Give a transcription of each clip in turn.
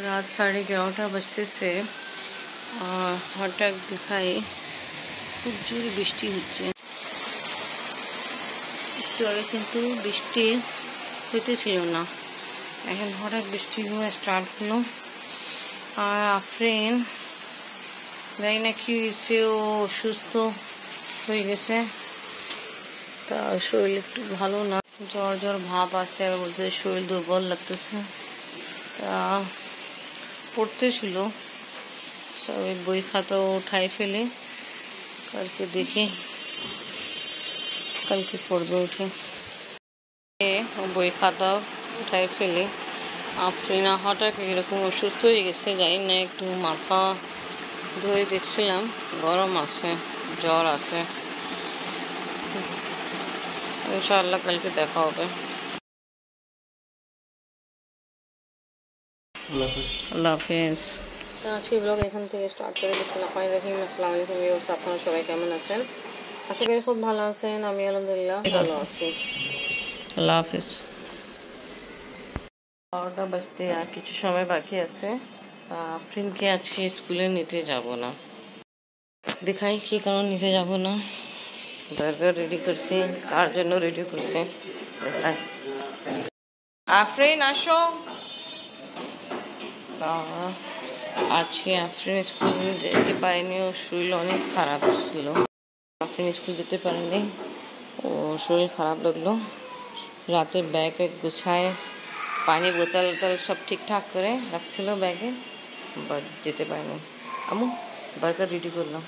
রাত 11:30 বাজতেছে। হঠাৎ দেখাই খুব জোরে বৃষ্টি হচ্ছে। একটু আগে কিন্তু বৃষ্টি হইতেছিল না, এখন হঠাৎ বৃষ্টি হয়ে স্টার্ট হলো। আর আফরিন জানি না কি হয়েছে, ও অসুস্থ হয়ে গেছে। তার শরীর একটু ভালো না, জ্বর জ্বর ভাব আছে, আর বলতে শরীর দুর্বল লাগতেছে। তা পড়তেছিল, সবাই বই খাতা উঠাই ফেলে, কালকে দেখি কালকে পড়বে উঠে। বই খাতা উঠাই ফেলে আফরিনা হঠাৎ এরকম অসুস্থ হয়ে গেছে, জানি না, একটু মাথা ধুয়ে দেখছিলাম গরম আছে, জ্বর আছে। ইনশাআল্লাহ কালকে দেখা হবে। আল্লাহ হাফেজ। তো আজকে ব্লগ এখান থেকে স্টার্ট করে বিসমিল্লাহির রহমানির রহিম। আসসালামু আলাইকুম ভিউয়ার্স, আপনারা সবাই কেমন আছেন? আশা করি খুব ভালো আছেন। আমি আলহামদুলিল্লাহ ভালো আছি। আল্লাহ হাফেজ। 12টা বাজতে আর কিছু সময় বাকি আছে। আফরিনকে আজকে স্কুলে নিতে যাব না, দেখাই কি কারণ নিতে যাব না। বার্গার রেডি করছি, কার জন্য রেডি করছি দেখাই। আফরিন আসো। আজকে আফরিন স্কুল যেতে পারেনি, ওর শরীর অনেক খারাপ ছিল। আফরিন স্কুল যেতে পারেনি, ও শরীর খারাপ লাগলো। রাতে ব্যাগ গুছায়, পানি বোতল সব ঠিকঠাক করে রাখছিল ব্যাগে, বাট যেতে পারেনি। আমু বার্গার রেডি করলাম,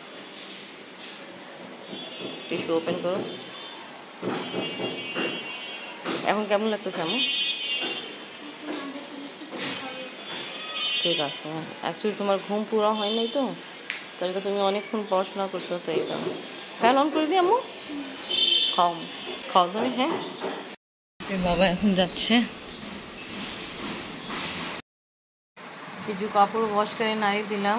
টিস্যু ওপেন করো। এখন কেমন লাগতেছে আমু? ঠিক আছে। অ্যাকচুয়ালি তোমার ঘুম পুরো হয় নাই তো, কালকে তুমি অনেকক্ষণ পড়াশোনা করছো, তো এই কারণে। ফ্যান অন করে দিই আম্মু, খাও খাও তুমি। হ্যাঁ, বাবা এখন যাচ্ছে, কিছু কাপড় ওয়াশ করে নাড়িয়ে দিলাম।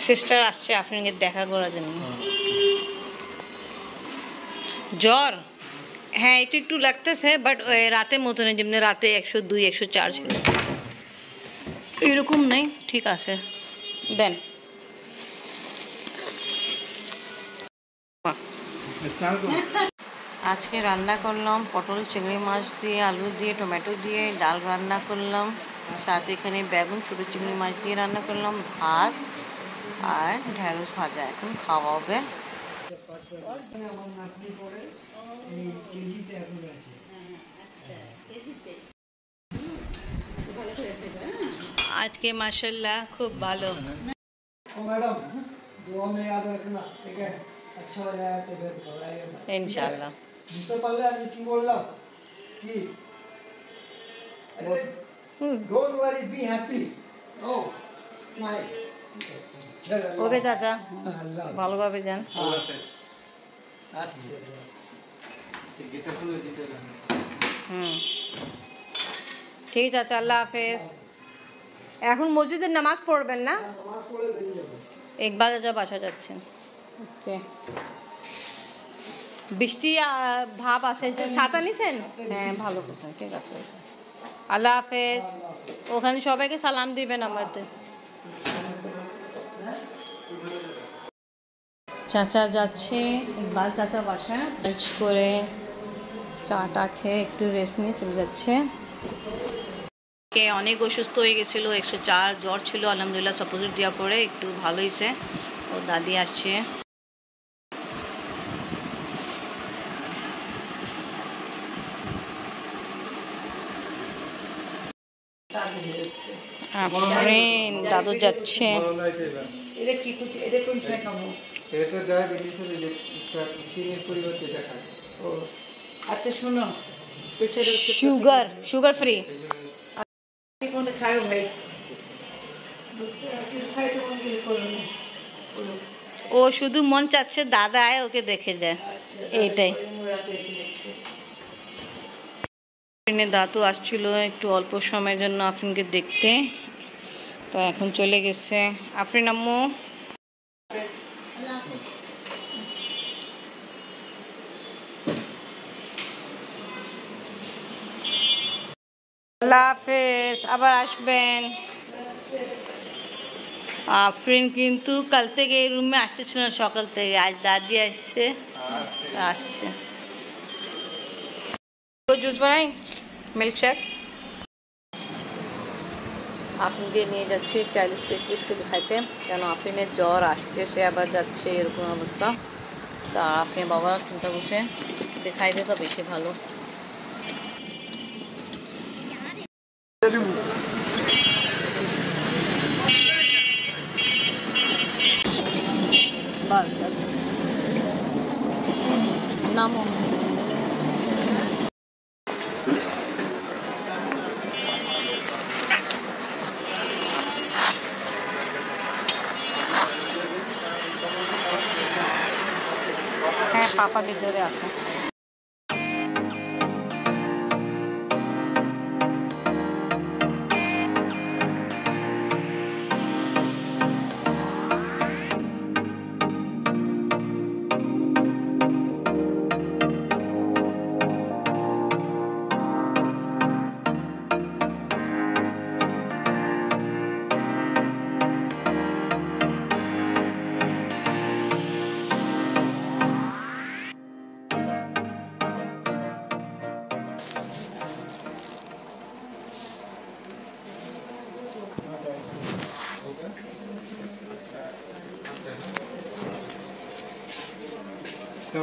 সিস্টার আসছে আফরিনকে দেখা করার জন্য। জ্বর হ্যাঁ একটু একটু লাগতেছে, বাট রাতের মতো নেই, যেমনি রাতে 102 104 ছিল, এরকম নেই, ঠিক আছে। দেন আজকে রান্না করলাম পটল চিংড়ি মাছ দিয়ে, আলু দিয়ে, টমেটো দিয়ে ডাল রান্না করলাম, সাথে এখানে বেগুন ছোটো চিংড়ি মাছ দিয়ে রান্না করলাম, ভাত আর ঢেঁড়স ভাজা। এখন খাওয়া হবে। আজকে মাশাআল্লাহ খুব ভালো। ইনশাআল্লাহ। ওকে চাচা, ভালোভাবে যান। ঠিক আছে চাচা, আল্লাহ হাফেজ। এখন মসজিদের নামাজ পড়বেন না? একবার যা বাসা যাচ্ছেন। ওকে, বৃষ্টি ভাব আছে, ছাতা নিছেন? হ্যাঁ ভালো করছেন, ঠিক আছে। আল্লাহ হাফেজ। ওখানে সবাইকে সালাম দিবেন আমাদের। চাচা যাচ্ছে, ইকবাল চাচা বাসায় লাঞ্চ করে চাটা খেয়ে একটু রেস্ট নিয়ে চলে যাচ্ছে। কে অনেক অসুস্থ হয়ে গেছিল, 104 জ্বর ছিল, আলহামদুলিল্লাহ সাপোজিট দেওয়া পরে একটু ভালো হয়েছে। ও দাদি আসছে। আফরিন দাদু যাচ্ছে। আচ্ছা শোনো, সুগার সুগার ফ্রি। ও শুধু মন চাচ্ছে দাদা আয় ওকে দেখে যায়, এইটাই। দাদু আসছিল একটু অল্প সময়ের জন্য আফরিনকে দেখতে, তো এখন চলে গেছে। আফরিন আম্মু আল্লাহ হাফেজ, আবার আসবেন। আফরিন কিন্তু কাল থেকে এই রুমে আসতেছিল না, সকাল থেকে। আজ দাদি আসছে, আসছে। জুস বানাই, মিল্কশেক। আফরিনকে নিয়ে যাচ্ছি চাইল্ড স্পেশালিস্টকে দেখাইতে, কেন আফরিনের জ্বর আসছে, সে আবার যাচ্ছে, এরকম অবস্থা। তা আফরিন বাবা চিন্তা করছে দেখাইতে তো বেশি ভালো। নামো। হ্যাঁ, পাপা ভিতরে আছে।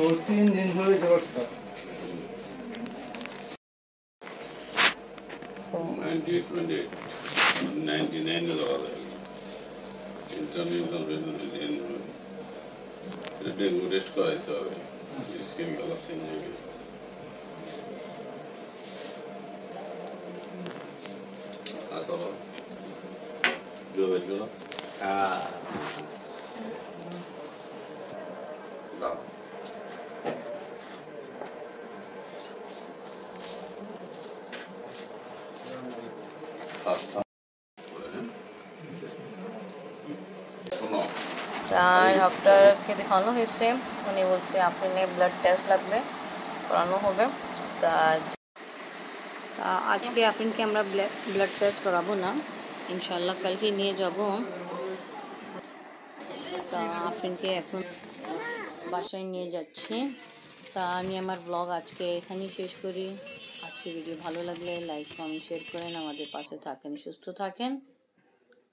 ওর 3 দিন ধরে জ্বরটা। 99 ডেঙ্গু টেস্ট করাইতে হবে, স্কিন কালার চেঞ্জ হয়ে গেছে। আর করো জোবের করো দাও। শোনো, ডক্টরকে দেখানো হয়েছে, উনি বলছে আফরিনে ব্লাড টেস্ট লাগবে, করানো হবে। তা আজকে আফরিনকে আমরা ব্লাড টেস্ট করাবো না, ইনশাল্লাহ কালকে নিয়ে যাব। তা আফরিনকে এখন বাসায় নিয়ে যাচ্ছি। তা আমি আমার ব্লগ আজকে এখানেই শেষ করি। আজকে ভিডিও ভালো লাগলে লাইক কমেন্ট শেয়ার করেন, আমাদের পাশে থাকেন, সুস্থ থাকেন।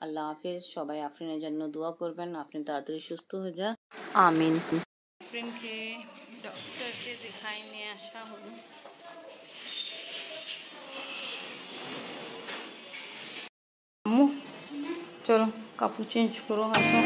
আল্লাহ হাফিজ। সবাই আফরিনের জন্য দোয়া করবেন, আফরিন তাড়াতাড়ি সুস্থ হয়ে যাক, আমিন। আফরিনকে ডক্টরকে দেখাই নিয়ে আসা হলো। চলো কাপড় চেঞ্জ করো, আসো।